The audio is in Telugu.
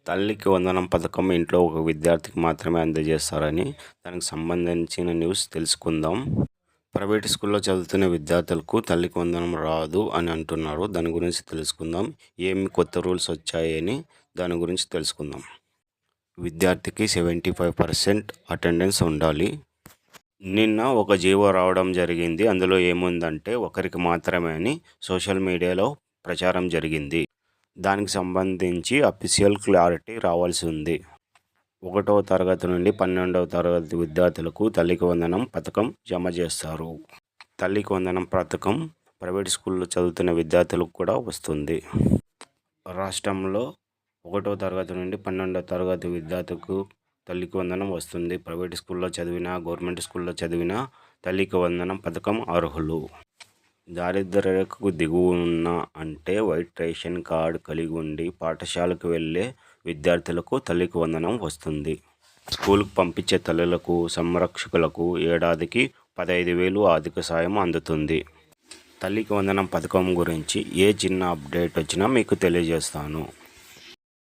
తల్లికి వందనం పథకం ఇంట్లో ఒక విద్యార్థికి మాత్రమే అందజేస్తారని దానికి సంబంధించిన న్యూస్ తెలుసుకుందాం. ప్రైవేట్ స్కూల్లో చదువుతున్న విద్యార్థులకు తల్లికి వందనం రాదు అని అంటున్నారు. దాని గురించి తెలుసుకుందాం. ఏమి కొత్త రూల్స్ వచ్చాయని దాని గురించి తెలుసుకుందాం. విద్యార్థికి 75% అటెండెన్స్ ఉండాలి. నిన్న ఒక జీవో రావడం జరిగింది. అందులో ఏముందంటే ఒకరికి మాత్రమే అని సోషల్ మీడియాలో ప్రచారం జరిగింది. దానికి సంబంధించి అఫీషియల్ క్లారిటీ రావాల్సి ఉంది. 1వ తరగతి నుండి 12వ తరగతి విద్యార్థులకు తల్లికి వందనం పథకం జమ చేస్తారు. తల్లికి వందనం పథకం ప్రైవేట్ స్కూల్లో చదువుతున్న విద్యార్థులకు కూడా వస్తుంది. రాష్ట్రంలో 1వ తరగతి నుండి 12వ తరగతి విద్యార్థులకు తల్లికి వందనం వస్తుంది. ప్రైవేట్ స్కూల్లో చదివినా గవర్నమెంట్ స్కూల్లో చదివినా తల్లికి వందనం పథకం అర్హులు. దారిద్ర్య రేఖకు దిగువన అంటే వైట్ రేషన్ కార్డు కలిగి ఉండి పాఠశాలకు వెళ్ళే విద్యార్థులకు తల్లికి వందనం వస్తుంది. స్కూలుకు పంపించే తల్లులకు సంరక్షకులకు ఏడాదికి 15,000 ఆర్థిక సాయం అందుతుంది. తల్లికి వందనం పథకం గురించి ఏ చిన్న అప్డేట్ వచ్చినా మీకు తెలియజేస్తాను.